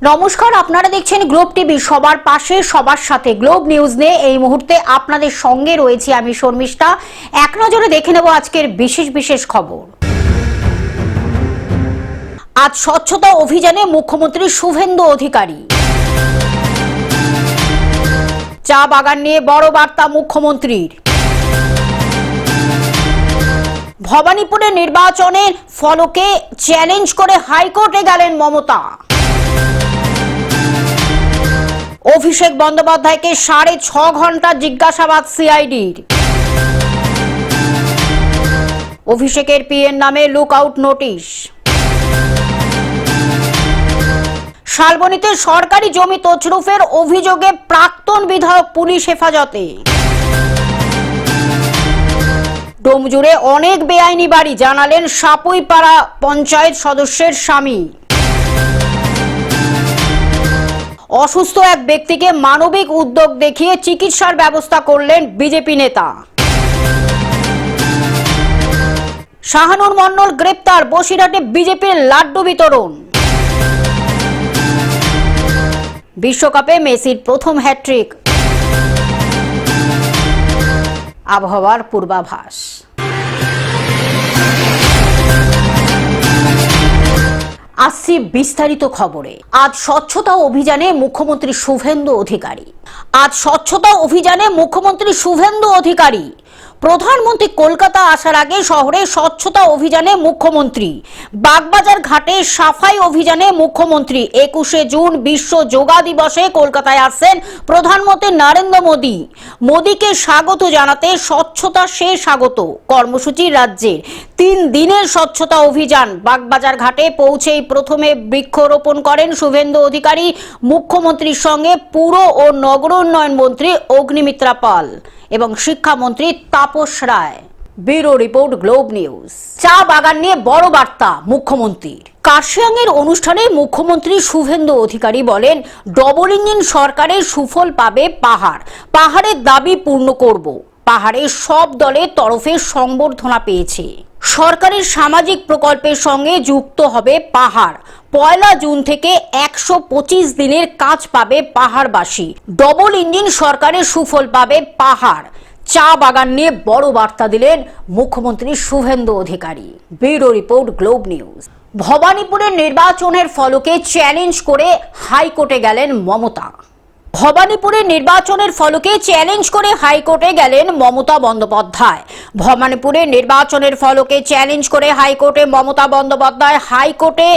নমস্কার, আপনারা দেখছেন গ্লোব টিভি। সবার পাশে সবার সাথে গ্লোব নিউজ নিয়ে এই মুহূর্তে আপনাদের সঙ্গে রয়েছি আমি শর্মিষ্ঠা। এক নজরে দেখে নেব আজকের বিশেষ খবর। আজ স্বচ্ছতা অভিযানে মুখ্যমন্ত্রী শুভেন্দু অধিকারী। চা বাগান নিয়ে বড় বার্তা মুখ্যমন্ত্রীর। ভবানীপুরে নির্বাচনের ফলকে চ্যালেঞ্জ করে হাইকোর্টে গেলেন মমতা। অভিষেক বন্দ্যোপাধ্যায়কে 6.5 ঘন্টা জিজ্ঞাসাবাদ সিআইডির। অভিষেকের পিএর নামে লুকআউট নোটিশ। শালবনীতে সরকারি জমি তছরুফের অভিযোগে প্রাক্তন বিধায়ক পুলিশ হেফাজতে। ডোমজুড়ে অনেক বেআইনি বাড়ি, জানালেন সাপুইপাড়া পঞ্চায়েত সদস্যের স্বামী। অসুস্থ এক ব্যক্তিকে মানবিক উদ্যোগ দেখিয়ে চিকিৎসার ব্যবস্থা করলেন বিজেপি নেতা। শাহানুর মন্ডল গ্রেপ্তার, বসিরহাটে বিজেপির লাড্ডু বিতরণ। বিশ্বকাপে মেসির প্রথম হ্যাট্রিক। আবহাওয়ার পূর্বাভাস। আসছি বিস্তারিত খবরে। আজ স্বচ্ছতা অভিযানে মুখ্যমন্ত্রী শুভেন্দু অধিকারী। প্রধানমন্ত্রী কলকাতা আসার আগে শহরে স্বচ্ছতা অভিযানে মুখ্যমন্ত্রী। বাগবাজার ঘাটে সাফাই অভিযানে মুখ্যমন্ত্রী। 21শে জুন বিশ্ব যোগা দিবসে কলকাতায় আসছেন প্রধানমন্ত্রী নরেন্দ্র মোদী। মোদীকে স্বাগত জানাতে স্বচ্ছতা সে স্বাগত কর্মসূচি রাজ্যের। 3 দিনের স্বচ্ছতা অভিযান। বাগবাজার ঘাটে পৌঁছেই প্রথমে বৃক্ষরোপণ করেন শুভেন্দু অধিকারী। মুখ্যমন্ত্রীর সঙ্গে পুর ও নগর উন্নয়ন মন্ত্রী অগ্নিমিত্রা পাল এবং শিক্ষামন্ত্রী Tapas Roy. Bureau report, Globe News. চা বাগান নিয়ে বড় বার্তা মুখ্যমন্ত্রীর। কার্শিয়াংয়ের অনুষ্ঠানে মুখ্যমন্ত্রী শুভেন্দু অধিকারী বলেন, ডবল ইঞ্জিন সরকারের সুফল পাবে পাহাড়ের দাবি পূর্ণ করব। পাহাড়ে সব দলের তরফে সংবর্ধনা পেয়েছে। সরকারের সামাজিক প্রকল্পের সঙ্গে যুক্ত হবে পাহাড়। 1 জুন থেকে 125 দিনের কাজ পাবে পাহাড়বাসী। ডবল ইঞ্জিন সরকারের সুফল পাবে পাহাড়। চা বাগান নিয়ে বড় বার্তা দিলেন মুখ্যমন্ত্রী Suvendu Adhikari. Bureau report, Globe News. ভবানীপুরের নির্বাচনের ফলকে চ্যালেঞ্জ করে হাইকোর্টে গেলেন মমতা। ভবানীপুরের নির্বাচনের ফলকে চ্যালেঞ্জ করে হাইকোর্টে গেলেন মমতা বন্দ্যোপাধ্যায়। ভবানীপুরের নির্বাচনের ফলকে চ্যালেঞ্জ করে হাইকোর্টে মমতা বন্দ্যোপাধ্যায়। হাইকোর্টে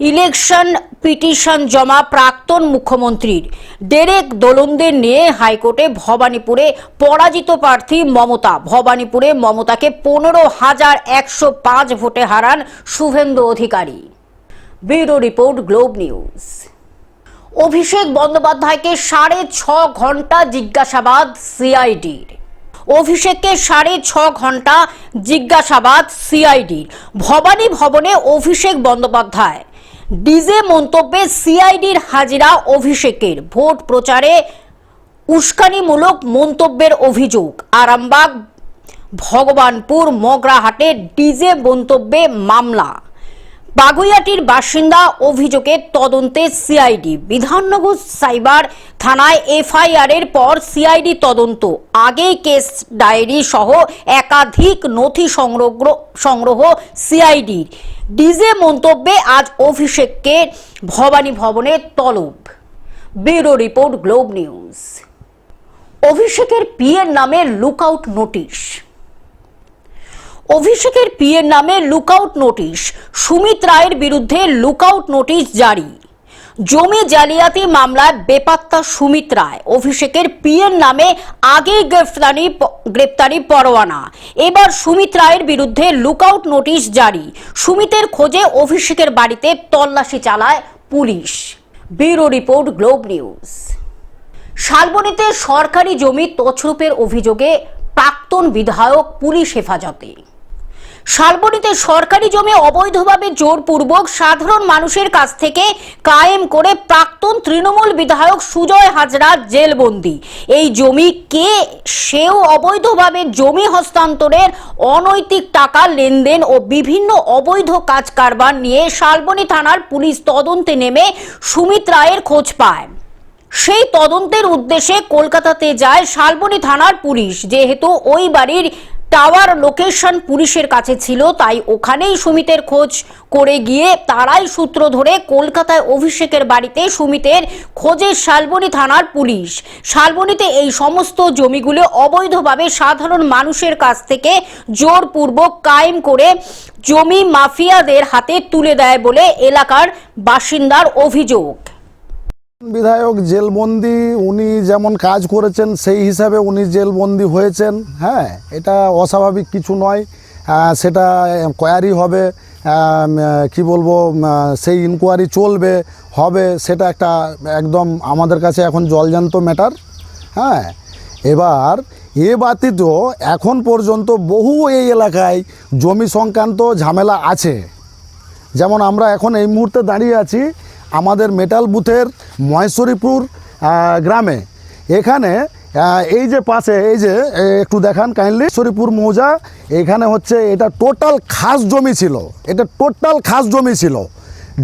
ইলেকশন পিটিশন জমা প্রাক্তন মুখ্যমন্ত্রীর। ডেরেক দোলনদের নিয়ে হাইকোর্টে ভবানীপুরে পরাজিত প্রার্থী মমতা। ভবানীপুরে মমতাকে 15,105 ভোটে হারান Suvendu Adhikari. Bureau report, Globe News. Abhishek বন্দ্যোপাধ্যায়কে 6.5 ঘন্টা জিজ্ঞাসাবাদ সিআইডির। অভিষেককে 6.5 ঘন্টা জিজ্ঞাসাবাদ সিআইডির। ভবানী ভবনে অভিষেক বন্দ্যোপাধ্যায়। ডিজে মন্তব্যে সিআইডির হাজিরা অভিষেকের। ভোট প্রচারে উস্কানিমূলক মন্তব্যের অভিযোগ। আরামবাগ, ভগবানপুর, মগরাহাটে ডিজে মন্তব্যে মামলা। বাগুইয়াটির বাসিন্দা, অভিযোগের তদন্তে সিআইডি। বিধাননগর সাইবার থানায় এফআইআর এর পর সিআইডি তদন্ত। আগেই কেস ডায়েরি সহ একাধিক নথি সংগ্রহ সিআইডি। ডিজে মন্তব্যে আজ অভিষেককে ভবানী ভবনে তলব। Bureau report, Globe news. অভিষেকের পিএর নামে লুকআউট নোটিশ। অভিষেকের পিএর নামে লুকআউট নোটিশ। সুমিত রায়ের বিরুদ্ধে লুকআউট নোটিশ জারি। জমি জালিয়াতি মামলায় বেপাত্তা সুমিত রায়। অভিষেকের পিএর নামে আগেই গ্রেফতারি পরোয়ানা। এবার সুমিত রায়ের বিরুদ্ধে লুকআউট নোটিশ জারি। সুমিতের খোঁজে অভিষেকের বাড়িতে তল্লাশি চালায় পুলিশ। Bureau report, Globe News. শালবনীতে সরকারি জমি তছরুপের অভিযোগে প্রাক্তন বিধায়ক পুলিশ হেফাজতে। শালবনীতে সরকারি জমি অবৈধভাবে জোরপূর্বক সাধারণ মানুষের কাছ থেকে কায়েম করে প্রাক্তন তৃণমূল বিধায়ক সুজয় হাজরা জেলবন্দি। এই জমি কে, সেও অবৈধভাবে জমি হস্তান্তরের, অনৈতিক টাকা লেনদেন ও বিভিন্ন অবৈধ কাজ কারবার নিয়ে শালবনী থানার পুলিশ তদন্তে নেমে সুমিত রায়ের খোঁজ পায়। সেই তদন্তের উদ্দেশ্যে কলকাতাতে যায় শালবনী থানার পুলিশ। যেহেতু ওই বাড়ির টাওয়ার লোকেশন পুলিশের কাছে ছিল, তাই ওখানেই সুমিতের খোঁজ করে গিয়ে তারাই সূত্র ধরে কলকাতায় অভিষেকের বাড়িতে সুমিতের খোঁজে শালবনী থানার পুলিশ। শালবনীতে এই সমস্ত জমিগুলো অবৈধভাবে সাধারণ মানুষের কাছ থেকে জোরপূর্বক কায়েম করে জমি মাফিয়াদের হাতে তুলে দেয় বলে এলাকার বাসিন্দার অভিযোগ। বিধায়ক জেলবন্দি, উনি যেমন কাজ করেছেন সেই হিসাবে উনি জেলবন্দি হয়েছেন। হ্যাঁ, এটা অস্বাভাবিক কিছু নয়। সেটা কোয়ারি হবে, কি বলবো, সেই ইনকোয়ারি চলবে, হবে, সেটা একটা একদম আমাদের কাছে এখন জলজান্ত ম্যাটার। হ্যাঁ, এবার এ ব্যতীত এখন পর্যন্ত বহু এই এলাকায় জমি সংক্রান্ত ঝামেলা আছে। যেমন আমরা এখন এই মুহূর্তে দাঁড়িয়ে আছি আমাদের মেটাল বুথের মহেশ্বরীপুর গ্রামে। এখানে এই যে পাশে, এই যে একটু দেখান কাইন্ডলি, মহেশ্বরীপুর মৌজা, এখানে হচ্ছে এটা টোটাল খাস জমি ছিল। এটা টোটাল খাস জমি ছিল।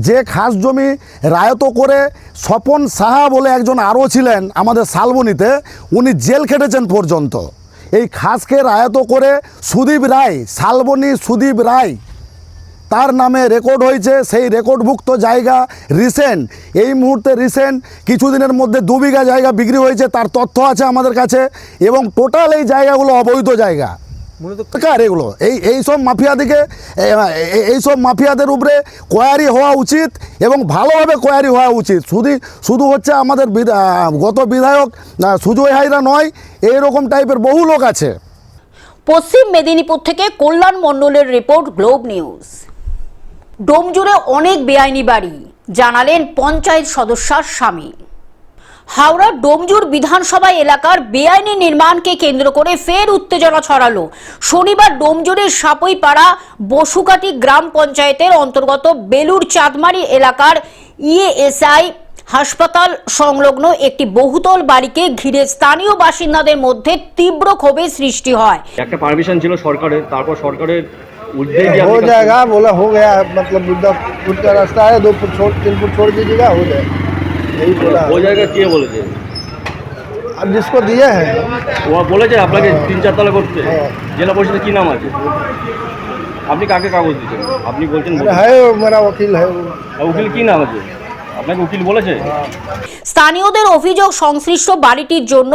যে খাস জমি রায়ত করে স্বপন সাহা বলে একজন আরও ছিলেন আমাদের শালবনীতে, উনি জেল খেটেছেন পর্যন্ত। এই খাসকে রায়ত করে সুদীপ রায়, শালবনী সুদীপ রায়, তার নামে রেকর্ড হয়েছে। সেই রেকর্ডভুক্ত জায়গা রিসেন্ট, এই মুহূর্তে রিসেন্ট কিছুদিনের মধ্যে 2 বিঘা জায়গা বিক্রি হয়েছে, তার তথ্য আছে আমাদের কাছে। এবং টোটাল এই জায়গাগুলো অবৈধ জায়গা মূলত কার এগুলো। এইসব মাফিয়াদিকে, এইসব মাফিয়াদের উপরে কোয়ারি হওয়া উচিত এবং ভালোভাবে কোয়ারি হওয়া উচিত। শুধু হচ্ছে আমাদের গত বিধায়ক সুজয় হাজরা নয়, এইরকম টাইপের বহু লোক আছে। পশ্চিম মেদিনীপুর থেকে কল্যাণ মণ্ডলের রিপোর্ট, গ্লোব নিউজ। ডোমজুড়ে অনেক বেআইনি বাড়ি, জানালেন পঞ্চায়েত সদস্যার স্বামী। হাওড়ার ডোমজুর বিধানসভা এলাকার বেআইনি নির্মাণকে কেন্দ্র করে ফের উত্তেজনা ছড়ালো। শনিবার ডোমজুরের সাপইপাড়া বসুকাটি গ্রাম পঞ্চায়েতের অন্তর্গত বেলুর চাঁদমারি এলাকার ইএসআই হাসপাতাল সংলগ্ন একটি বহুতল বাড়িকে ঘিরে স্থানীয় বাসিন্দাদের মধ্যে তীব্র ক্ষোভের সৃষ্টি হয়। একটা পারমিশন ছিল সরকারের, তারপর সরকারের हो जाएगा, बोला हो गया, मतलब फुट का रास्ता है, 2 फुट छोड़ 3 फुट छोड़ दीजिएगा, हो जाए, यही बोला। हो जाएगा কে বলেছে? अब जिसको दिए हैं ও বলেছে আপনাকে 3-4 তলা করতে। জেলা পরিষদের কি নাম আছে? আপনি কাকে কাগজ দিচ্ছেন? আপনি বলছেন है, मेरा वकील है। উকিল কি নাম আছে? আপনাকে উকিল বলেছে? স্থানীয়দের অভিযোগ, সংশ্লিষ্ট বাড়িটির জন্য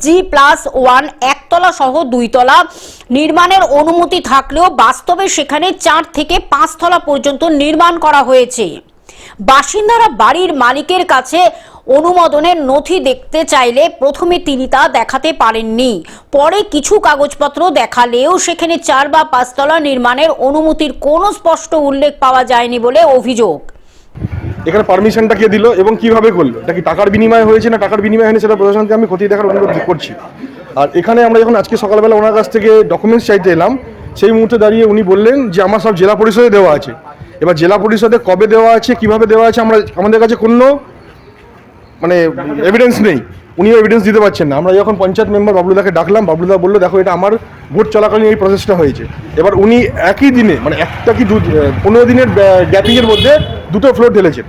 G+1 একতলা সহ 2 তলা নির্মাণের অনুমতি থাকলেও বাস্তবে সেখানে 4 থেকে 5 তলা পর্যন্ত নির্মাণ করা হয়েছে। বাসিন্দারা বাড়ির মালিকের কাছে অনুমোদনের নথি দেখতে চাইলে প্রথমে তিনি তা দেখাতে পারেননি। পরে কিছু কাগজপত্র দেখালেও সেখানে 4 বা 5 তলা নির্মাণের অনুমতির কোনো স্পষ্ট উল্লেখ পাওয়া যায়নি বলে অভিযোগ। এখানে পারমিশনটা কে দিল এবং কিভাবে করলো, এটা কি টাকার বিনিময়ে হয়েছে না টাকার বিনিময়ে হয়নি, সেটা প্রশাসনকে আমি খতিয়ে দেখার অনুরোধ করছি। আর এখানে আমরা যখন আজকে সকালবেলা ওনার কাছ থেকে ডকুমেন্টস চাইতে এলাম, সেই মুহূর্তে দাঁড়িয়ে উনি বললেন যে আমার সব জেলা পরিষদে দেওয়া আছে। এবার জেলা পরিষদে কবে দেওয়া আছে, কিভাবে দেওয়া আছে, আমাদের কাছে কোনো এভিডেন্স নেই। উনিও এভিডেন্স দিতে পারছেন না। আমরা যখন পঞ্চায়েত মেম্বার বাবলুদাকে ডাকলাম, বাবলুদা বললো দেখো এটা আমার ভোট চলাকালীন এই প্রসেসটা হয়েছে। এবার উনি একই দিনে, একটা কি 15 দিনের গ্যাপিংয়ের মধ্যে 2টো ফ্লোর ঢেলেছেন।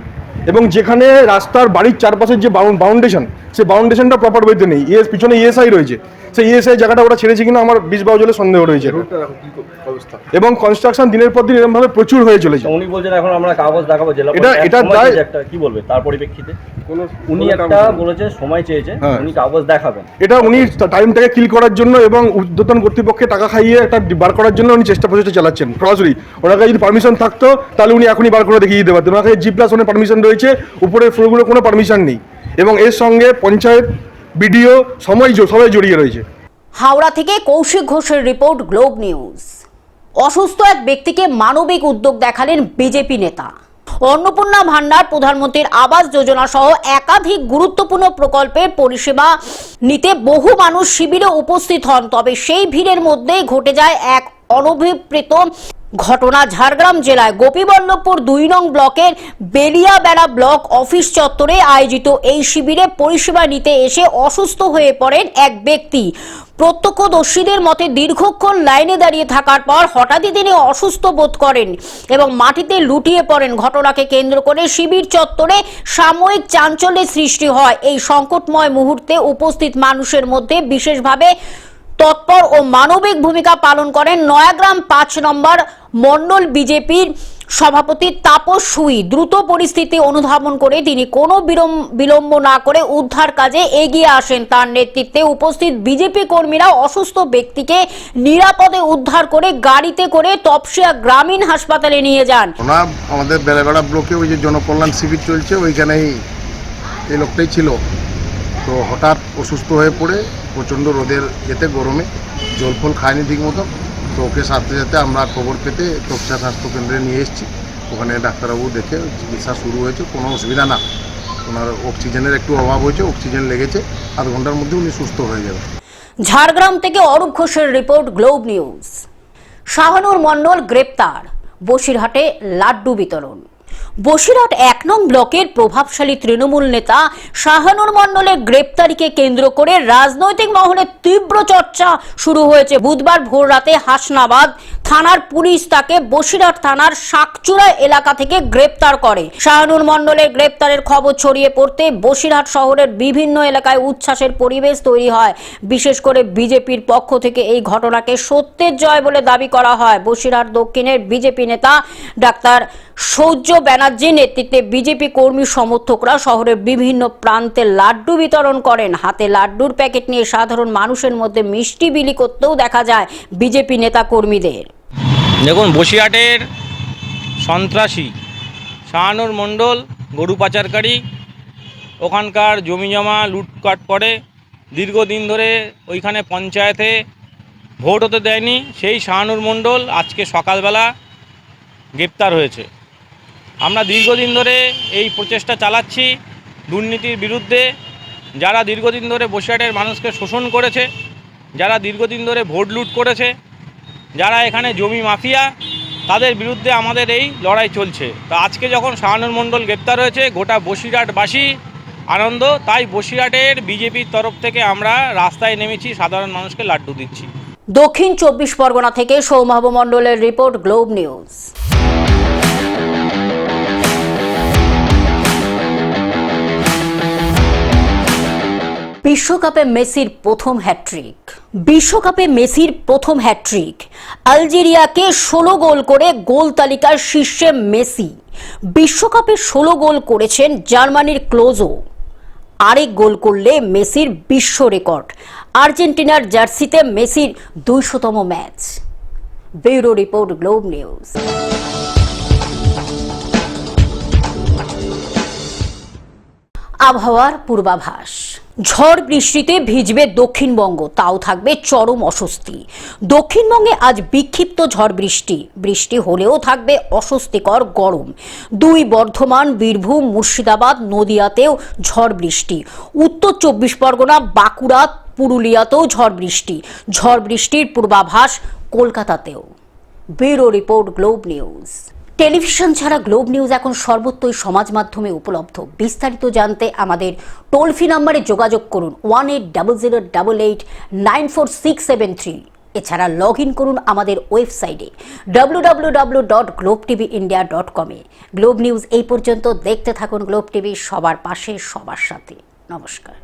এবং যেখানে রাস্তার বাড়ির চারপাশের যে বাউন্ডেশন, সেই বাউন্ডেশনটা প্রপার ওয়েতে নেই। পিছনে ইএসআই রয়েছে, সেই ইএসআই জায়গাটা ওরা ছেড়েছে কিনা আমার 20-22 জনের সন্দেহ রয়েছে। এবং কনস্ট্রাকশন দিনের পর দিন এরকমভাবে প্রচুর হয়ে চলেছে। উনি বলছেন এখন আমরা কাগজ দেখাবো জেলা এটা একটা কি বলবে তার পরিপ্রেক্ষিতে? উনি একটা বলেছে সময় চেয়েছে, উনি কাগজ দেখাবেন। এটা উনি টাইমটাকে কিল করার জন্য এবং উদ্বোধন কর্তৃপক্ষে টাকা খাইয়ে একটা বার করার জন্য উনি প্রচেষ্টা চালাচ্ছেন। সরাসরি ওনার কাছে যদি পারমিশন থাকতো তাহলে উনি এখনই বার করে দেখিয়ে দিতে পারতেন। ওনার কাছে G+1 পারমিশন রয়েছে, উপরের ফ্লোরগুলো কোনো পারমিশন নেই। এবং এর সঙ্গে পঞ্চায়েত, বিডিও সবাই জড়িয়ে রয়েছে। হাওড়া থেকে কৌশিক ঘোষের রিপোর্ট, গ্লোব নিউজ। অসুস্থ এক ব্যক্তিকে মানবিক উদ্যোগ দেখালেন বিজেপি নেতা। অন্নপূর্ণা ভান্ডার, প্রধানমন্ত্রীর আবাস যোজনা সহ একাধিক গুরুত্বপূর্ণ প্রকল্পের পরিষেবা নিতে বহু মানুষ শিবিরে উপস্থিত হন। তবে সেই ভিড়ের মধ্যেই ঘটে যায় এক অনভিপ্রেত ঘটনা ঝাড়গ্রাম জেলায় গোপীবল্লভপুর 2 নং ব্লকের বেলিয়াবেড়া ব্লক অফিস চত্বরে আয়োজিত এই শিবিরে পরিষেবা নিতে এসে অসুস্থ হয়ে পড়েন এক ব্যক্তি। প্রত্যক্ষদর্শীদের মতে দীর্ঘক্ষণ লাইনে দাঁড়িয়ে থাকার পর হঠাৎই তিনি অসুস্থ বোধ করেন এবং মাটিতে লুটিয়ে পড়েন। ঘটনাকে কেন্দ্র করে শিবির চত্বরে সাময়িক চাঞ্চল্যের সৃষ্টি হয়। এই সংকটময় মুহূর্তে উপস্থিত মানুষের মধ্যে বিশেষভাবে তৎপর ও মানবিক ভূমিকা পালন করেন নয়াগ্রাম 5 নম্বর মন্ডল বিজেপির সভাপতি তাপস সুই। দ্রুত পরিস্থিতি অনুধাবন করে তিনি কোনো বিলম্ব না করে উদ্ধার কাজে এগিয়ে আসেন। তার নেতৃত্বে উপস্থিত বিজেপি কর্মীরা অসুস্থ ব্যক্তিকে নিরাপদে উদ্ধার করে গাড়িতে করে তপসিয়া গ্রামীণ হাসপাতালে নিয়ে যান। ওনার আমাদের বেলাবেড়া ব্লকে ওই যে জনকল্যাণ শিবির চলছে ওইখানেই এই লোকটাই ছিল, তো হঠাৎ অসুস্থ হয়ে পড়ে প্রচণ্ড রোদের যেতে গরমে জল ফল খায়নি ঠিক মতো, তো ওকে সাথে সাথে আমরা খবর পেতে তপসিয়া স্বাস্থ্যকেন্দ্রে নিয়ে এসেছি। ওখানে ডাক্তারবাবু দেখে চিকিৎসা শুরু হয়েছে, কোনো অসুবিধা না। ওনার অক্সিজেনের একটু অভাব হয়েছে, অক্সিজেন লেগেছে, আধ ঘন্টার মধ্যে উনি সুস্থ হয়ে যাবেন। ঝাড়গ্রাম থেকে অরূপ ঘোষের রিপোর্ট, গ্লোব নিউজ। শাহানুর মণ্ডল গ্রেপ্তার, বসিরহাটে লাড্ডু বিতরণ। বসিরহাট 1 নং ব্লকের প্রভাবশালী তৃণমূল নেতা শাহানুর মণ্ডলের গ্রেপ্তারিকে কেন্দ্র করে রাজনৈতিক মহলে তীব্র চর্চা শুরু হয়েছে। বুধবার ভোররাতে হাসনাবাদ থানার পুলিশ তাকে বসিরহাট থানার শাকচুরা এলাকা থেকে গ্রেপ্তার করে। শাহানুর মণ্ডলের গ্রেপ্তারের খবর ছড়িয়ে পড়তে বসিরহাট শহরের বিভিন্ন এলাকায় উচ্ছ্বাসের পরিবেশ তৈরি হয়। বিশেষ করে বিজেপির পক্ষ থেকে এই ঘটনাকে সত্যের জয় বলে দাবি করা হয়। বসিরহাট দক্ষিণের বিজেপি নেতা ডাক্তার সৌর্য ব্যানার্জির নেতৃত্বে বিজেপি কর্মী সমর্থকরা শহরের বিভিন্ন প্রান্তে লাড্ডু বিতরণ করেন। হাতে লাড্ডুর প্যাকেট নিয়ে সাধারণ মানুষের মধ্যে মিষ্টি বিলি করতেও দেখা যায় বিজেপি নেতা কর্মীদের। দেখুন, বসিরহাটের সন্ত্রাসী শাহানুর মণ্ডল গরু পাচারকারী, ওখানকার জমি জমা লুটপাট করে দীর্ঘদিন ধরে ওইখানে পঞ্চায়েতে ভোট হতে দেয়নি। সেই শাহানুর মণ্ডল আজকে সকালবেলা গ্রেপ্তার হয়েছে। আমরা দীর্ঘদিন ধরে এই প্রচেষ্টা চালাচ্ছি দুর্নীতির বিরুদ্ধে। যারা দীর্ঘদিন ধরে বসিরহাটের মানুষকে শোষণ করেছে, যারা দীর্ঘদিন ধরে ভোট লুট করেছে, যারা এখানে জমি মাফিয়া, তাদের বিরুদ্ধে আমাদের এই লড়াই চলছে। তো আজকে যখন শাহানুর মণ্ডল গ্রেপ্তার হয়েছে, গোটা বসিরহাটবাসী আনন্দ। তাই বসিরহাটের বিজেপির তরফ থেকে আমরা রাস্তায় নেমেছি, সাধারণ মানুষকে লাড্ডু দিচ্ছি। দক্ষিণ 24 পরগনা থেকে সৌমাভ মণ্ডলের রিপোর্ট, গ্লোব নিউজ। বিশ্বকাপে মেসির প্রথম হ্যাট্রিক। আলজেরিয়াকে 16 গোল করে গোল তালিকার শীর্ষে মেসি। বিশ্বকাপে 16 গোল করেছেন জার্মানির ক্লোজো। আরেক গোল করলে মেসির বিশ্ব রেকর্ড। আর্জেন্টিনার জার্সিতে মেসির 200তম match. Bureau report, Globe News. আবহাওয়ার পূর্বাভাস। ঝড় বৃষ্টিতে ভিজবে দক্ষিণবঙ্গ, তাও থাকবে চরম অস্বস্তি। দক্ষিণবঙ্গে আজ বিক্ষিপ্ত ঝড় বৃষ্টি হলেও থাকবে অস্বস্তিকর গরম। 2 বর্ধমান, বীরভূম, মুর্শিদাবাদ, নদিয়াতেও ঝড় বৃষ্টি। উত্তর 24 পরগনা, বাঁকুড়া, পুরুলিয়াতেও ঝড় বৃষ্টির পূর্বাভাস কলকাতাতেও। Bureau report, Globe news. Television ছাড়া গ্লোব নিউজ এখন সর্বত্রই সমাজ মাধ্যমে উপলব্ধ। বিস্তারিত জানতে আমাদের টোল ফ্রি নম্বরে যোগাযোগ করুন 1800889467 এছাড়া লগ ইন করুন আমাদের ওয়েবসাইটে www.globtvindia.com এ। গ্লোব নিউজ এই পর্যন্ত। দেখতে থাকুন গ্লোব টিভি, সবার পাশে সবার সাথে। নমস্কার।